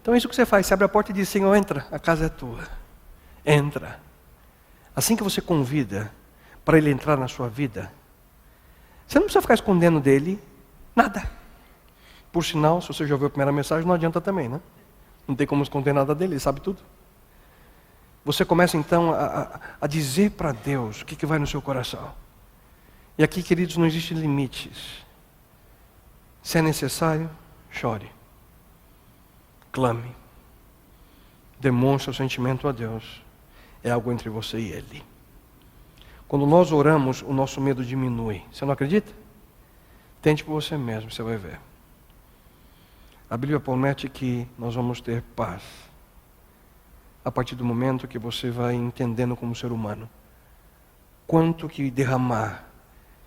Então é isso que você faz, você abre a porta e diz, Senhor, entra, a casa é tua. Entra. Assim que você convida para Ele entrar na sua vida, você não precisa ficar escondendo dele nada. Por sinal, se você já ouviu a primeira mensagem, não adianta também, né? Não tem como esconder nada dele, ele sabe tudo. Você começa então a dizer para Deus o que vai no seu coração. E aqui, queridos, não existem limites. Se é necessário, chore. Clame. Demonstre o sentimento a Deus. É algo entre você e Ele. Quando nós oramos, o nosso medo diminui. Você não acredita? Tente por você mesmo, você vai ver. A Bíblia promete que nós vamos ter paz. A partir do momento que você vai entendendo como ser humano. Quanto que derramar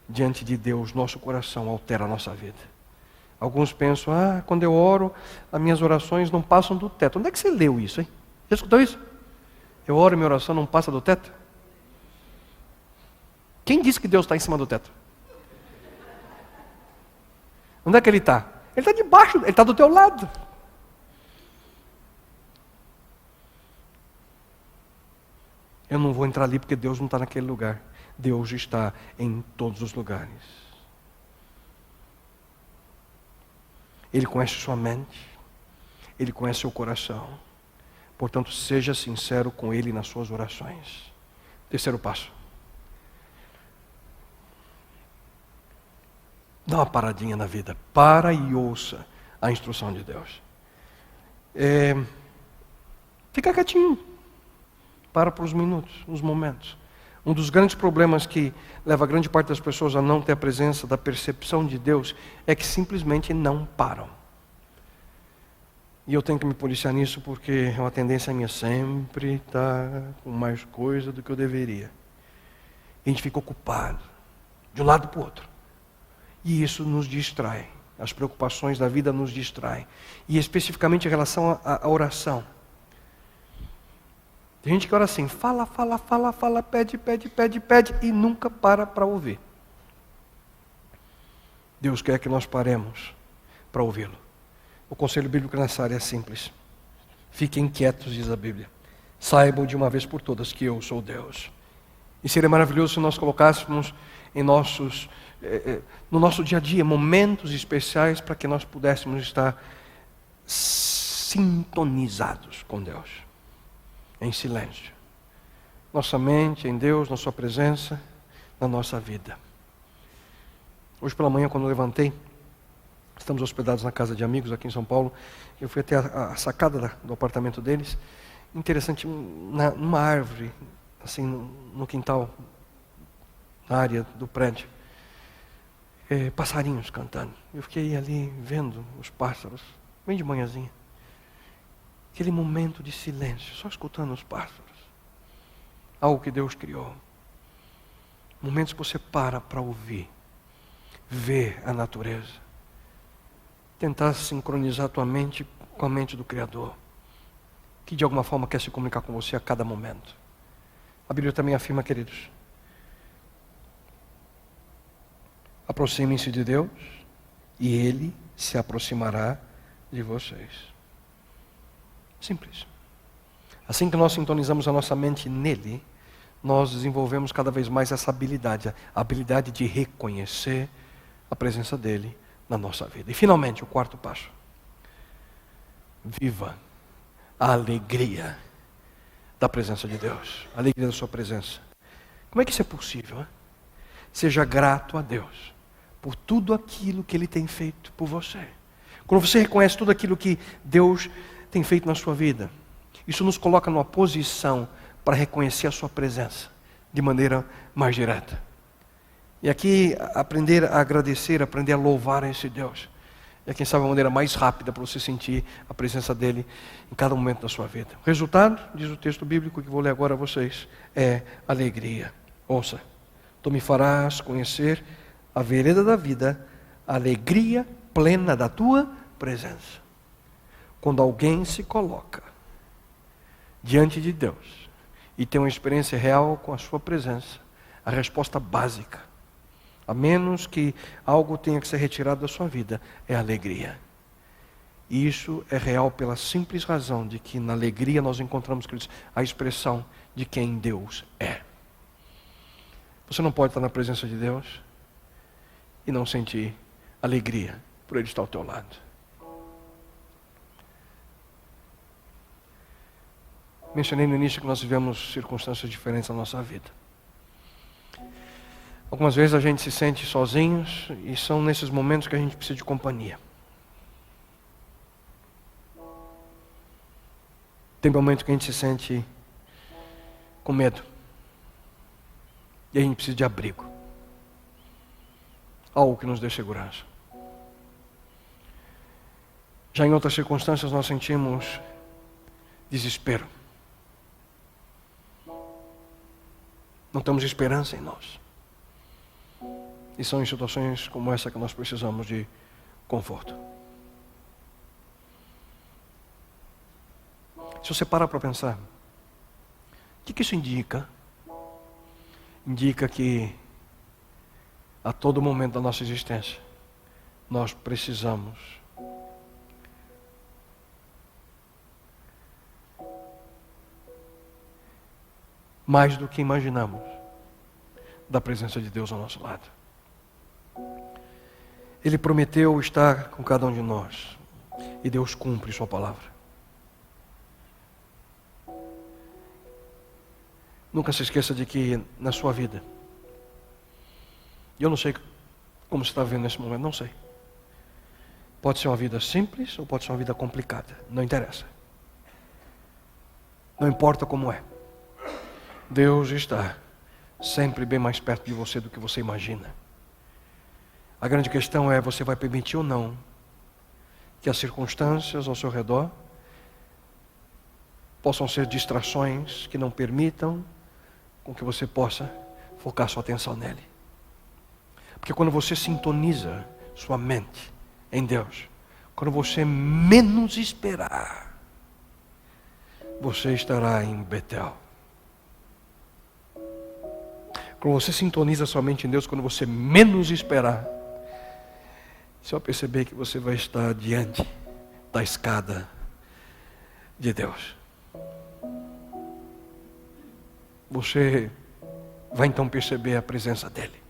diante de Deus, nosso coração altera a nossa vida. Alguns pensam, quando eu oro, as minhas orações não passam do teto. Onde é que você leu isso, hein? Já escutou isso? Eu oro e minha oração não passa do teto? Quem disse que Deus está em cima do teto? Onde é que Ele está? Ele está debaixo, Ele está do teu lado. Eu não vou entrar ali porque Deus não está naquele lugar. Deus está em todos os lugares. Ele conhece sua mente. Ele conhece seu coração. Portanto, seja sincero com Ele nas suas orações. Terceiro passo. Dá uma paradinha na vida. Para e ouça a instrução de Deus. Fica quietinho. Para por uns minutos, uns momentos. Um dos grandes problemas que leva a grande parte das pessoas a não ter a presença da percepção de Deus é que simplesmente não param. E eu tenho que me policiar nisso porque é uma tendência minha sempre estar com mais coisa do que eu deveria. E a gente fica ocupado, de um lado para o outro. E isso nos distrai. As preocupações da vida nos distraem. E especificamente em relação à oração. Tem gente que ora assim, fala, pede e nunca para ouvir. Deus quer que nós paremos para ouvi-lo. O conselho bíblico nessa área é simples. Fiquem quietos, diz a Bíblia. Saibam de uma vez por todas que eu sou Deus. E seria maravilhoso se nós colocássemos no nosso dia a dia momentos especiais para que nós pudéssemos estar sintonizados com Deus. Em silêncio. Nossa mente em Deus, na sua presença, na nossa vida. Hoje pela manhã, quando eu levantei, estamos hospedados na casa de amigos aqui em São Paulo, eu fui até a sacada do apartamento deles. Interessante, numa árvore, assim, no quintal, na área do prédio, passarinhos cantando. Eu fiquei ali vendo os pássaros, bem de manhãzinha. Aquele momento de silêncio, só escutando os pássaros. Algo que Deus criou. Momentos que você para ouvir, ver a natureza. Tentar sincronizar a tua mente com a mente do Criador, que de alguma forma quer se comunicar com você a cada momento. A Bíblia também afirma, queridos, aproximem-se de Deus e Ele se aproximará de vocês. Simples. Assim que nós sintonizamos a nossa mente nele, nós desenvolvemos cada vez mais essa habilidade, a habilidade de reconhecer a presença dele na nossa vida. E finalmente, o quarto passo. Viva a alegria da presença de Deus, a alegria da sua presença. Como é que isso é possível? Hein? Seja grato a Deus por tudo aquilo que Ele tem feito por você. Quando você reconhece tudo aquilo que Deus tem feito na sua vida, isso nos coloca numa posição para reconhecer a sua presença de maneira mais direta. E aqui, aprender a agradecer, aprender a louvar a esse Deus, é quem sabe a maneira mais rápida para você sentir a presença dele em cada momento da sua vida. O resultado, diz o texto bíblico que vou ler agora a vocês, é alegria. Ouça, tu me farás conhecer a vereda da vida, a alegria plena da tua presença. Quando alguém se coloca diante de Deus e tem uma experiência real com a sua presença, a resposta básica, a menos que algo tenha que ser retirado da sua vida, é a alegria. E isso é real pela simples razão de que na alegria nós encontramos, queridos, a expressão de quem Deus é. Você não pode estar na presença de Deus e não sentir alegria por Ele estar ao teu lado. Mencionei no início que nós vivemos circunstâncias diferentes na nossa vida. Algumas vezes a gente se sente sozinhos e são nesses momentos que a gente precisa de companhia. Tem momento que a gente se sente com medo. E a gente precisa de abrigo. Algo que nos dê segurança. Já em outras circunstâncias nós sentimos desespero. Não temos esperança em nós. E são em situações como essa que nós precisamos de conforto. Se você parar para pensar, o que isso indica? Indica que a todo momento da nossa existência nós precisamos mais do que imaginamos da presença de Deus ao nosso lado. Ele prometeu estar com cada um de nós e Deus cumpre sua palavra. Nunca se esqueça de que na sua vida, e eu não sei como você está vivendo nesse momento, não sei. Pode ser uma vida simples ou pode ser uma vida complicada, não interessa. Não importa como é. Deus está sempre bem mais perto de você do que você imagina. A grande questão é, você vai permitir ou não que as circunstâncias ao seu redor possam ser distrações que não permitam com que você possa focar sua atenção nele. Porque quando você sintoniza sua mente em Deus, quando você menos esperar, você estará em Betel. Quando você sintoniza sua mente em Deus, quando você menos esperar, você vai perceber que você vai estar diante da escada de Deus. Você vai então perceber a presença dEle.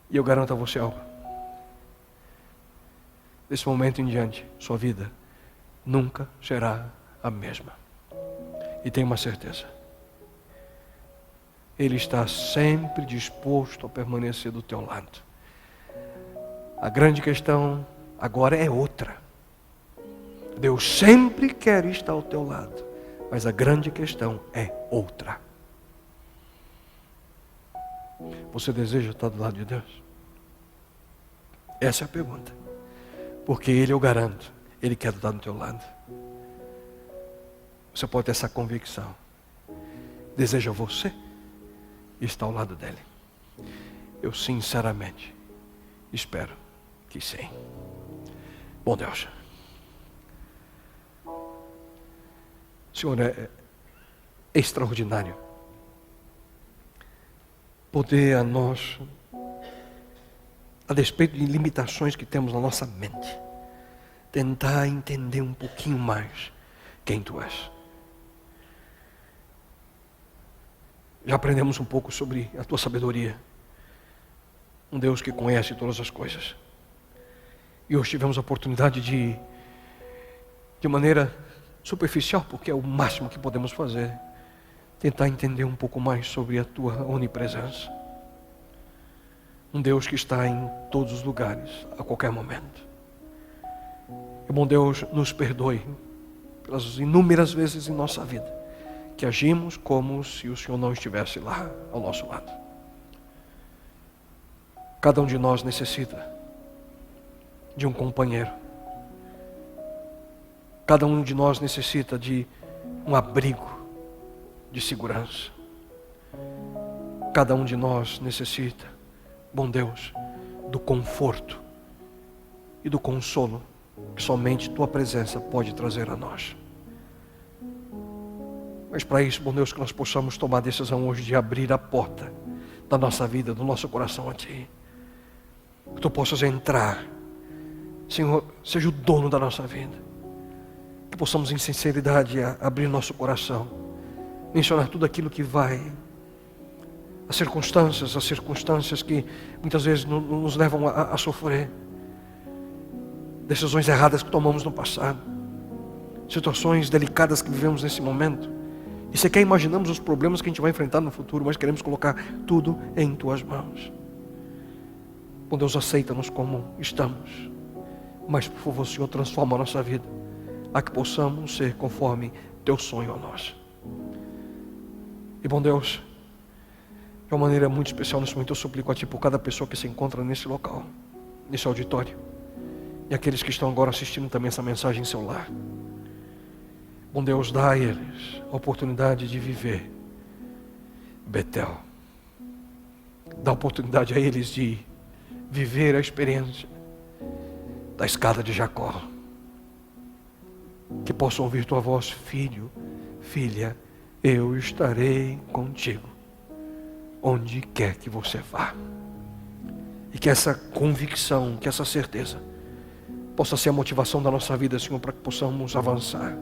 E eu garanto a você algo. Desse momento em diante, sua vida nunca será a mesma. E tenha uma certeza. Ele está sempre disposto a permanecer do teu lado. A grande questão agora é outra. Deus sempre quer estar ao teu lado, mas a grande questão é outra. Você deseja estar do lado de Deus? Essa é a pergunta. Porque Ele, eu garanto, Ele quer estar do teu lado. Você pode ter essa convicção. Deseja você estar ao lado dEle? Eu sinceramente espero que sim. Bom Deus, Senhor, é extraordinário poder a nós, a despeito de limitações que temos na nossa mente, tentar entender um pouquinho mais quem Tu és. Já aprendemos um pouco sobre a Tua sabedoria, um Deus que conhece todas as coisas. E hoje tivemos a oportunidade de maneira superficial, porque é o máximo que podemos fazer, tentar entender um pouco mais sobre a Tua onipresença. Um Deus que está em todos os lugares, a qualquer momento. E bom Deus, nos perdoe pelas inúmeras vezes em nossa vida que agimos como se o Senhor não estivesse lá ao nosso lado. Cada um de nós necessita de um companheiro. Cada um de nós necessita de um abrigo de segurança. Cada um de nós necessita, bom Deus, do conforto e do consolo que somente Tua presença pode trazer a nós. Mas para isso, bom Deus, que nós possamos tomar a decisão hoje de abrir a porta da nossa vida, do nosso coração a Ti. Que Tu possas entrar Senhor, seja o dono da nossa vida. Que possamos em sinceridade abrir nosso coração, mencionar tudo aquilo que vai, as circunstâncias que muitas vezes nos levam a sofrer, decisões erradas que tomamos no passado, situações delicadas que vivemos nesse momento. E sequer imaginamos os problemas que a gente vai enfrentar no futuro, mas queremos colocar tudo em Tuas mãos. Bom Deus, aceita-nos como estamos, mas por favor, Senhor, transforma a nossa vida, a que possamos ser conforme Teu sonho a nós. E bom Deus, de uma maneira muito especial nesse momento eu suplico a Ti por cada pessoa que se encontra nesse local, nesse auditório, e aqueles que estão agora assistindo também essa mensagem em seu lar. Bom Deus, dá a eles a oportunidade de viver Betel. Dá a oportunidade a eles de viver a experiência da escada de Jacó. Que possam ouvir Tua voz: filho, filha, eu estarei contigo, onde quer que você vá. E que essa convicção, que essa certeza possa ser a motivação da nossa vida, Senhor, para que possamos avançar.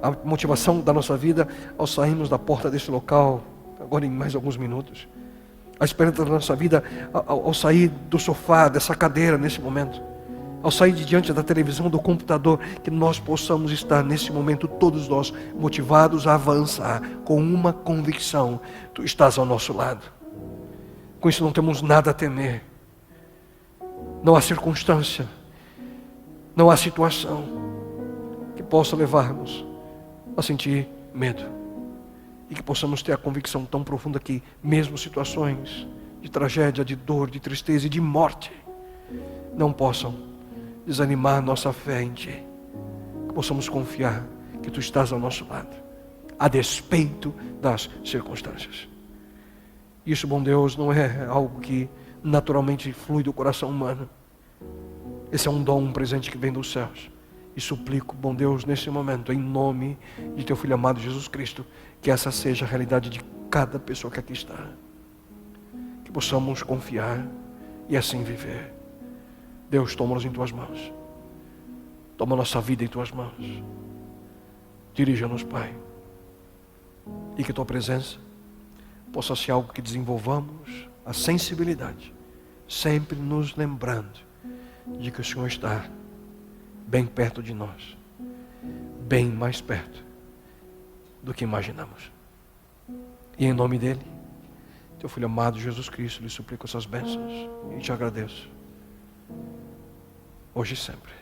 A motivação da nossa vida ao sairmos da porta desse local, agora em mais alguns minutos. A esperança da nossa vida ao sair do sofá, dessa cadeira nesse momento. Ao sair de diante da televisão, do computador, que nós possamos estar nesse momento, todos nós, motivados a avançar, com uma convicção: Tu estás ao nosso lado. Com isso não temos nada a temer. Não há circunstância, não há situação que possa levar-nos a sentir medo. E que possamos ter a convicção tão profunda que mesmo situações de tragédia, de dor, de tristeza e de morte não possam desanimar nossa fé em Ti. Que possamos confiar que Tu estás ao nosso lado, a despeito das circunstâncias. Isso, bom Deus, não é algo que naturalmente flui do coração humano. Esse é um dom, um presente que vem dos céus. E suplico, bom Deus, nesse momento, em nome de Teu Filho amado Jesus Cristo, que essa seja a realidade de cada pessoa que aqui está. Que possamos confiar e assim viver. Deus, toma-nos em Tuas mãos. Toma nossa vida em Tuas mãos. Dirija-nos, Pai. E que Tua presença possa ser algo que desenvolvamos a sensibilidade, sempre nos lembrando de que o Senhor está bem perto de nós, bem mais perto do que imaginamos. E em nome dEle, Teu Filho amado Jesus Cristo, lhe suplico essas bênçãos e Te agradeço, hoje e sempre.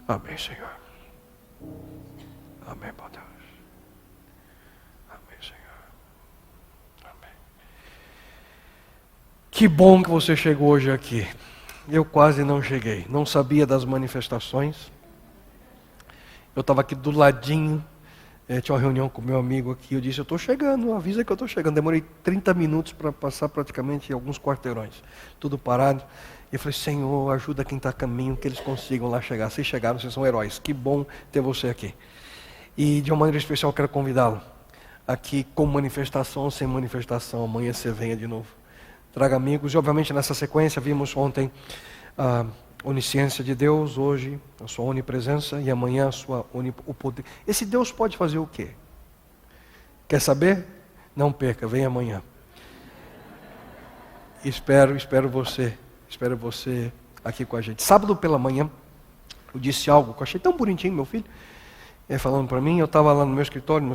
Amém, Senhor. Amém, meu Deus. Amém, Senhor. Amém. Que bom que você chegou hoje aqui. Eu quase não cheguei, não sabia das manifestações. Eu estava aqui do ladinho, tinha uma reunião com meu amigo aqui. Eu disse: eu estou chegando, avisa que eu estou chegando. Demorei 30 minutos para passar praticamente alguns quarteirões, tudo parado. E eu falei: Senhor, ajuda quem está a caminho, que eles consigam lá chegar. Vocês chegaram, vocês são heróis. Que bom ter você aqui. E de uma maneira especial eu quero convidá-lo aqui, com manifestação ou sem manifestação. Amanhã você venha de novo. Traga amigos. E obviamente nessa sequência vimos ontem a onisciência de Deus, hoje a sua onipresença e amanhã o poder. Esse Deus pode fazer o quê? Quer saber? Não perca, vem amanhã. Espero você aqui com a gente. Sábado pela manhã eu disse algo que eu achei tão bonitinho, meu filho, falando para mim. Eu estava lá no meu escritório,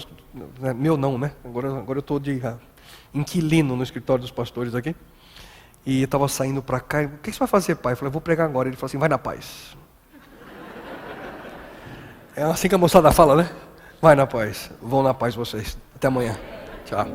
meu não, né? Agora eu estou de inquilino no escritório dos pastores aqui. E eu estava saindo para cá. O que você vai fazer, pai? Eu falei: vou pregar agora. Ele falou assim: vai na paz. É assim que a moçada fala, né? Vai na paz. Vão na paz vocês. Até amanhã. Tchau.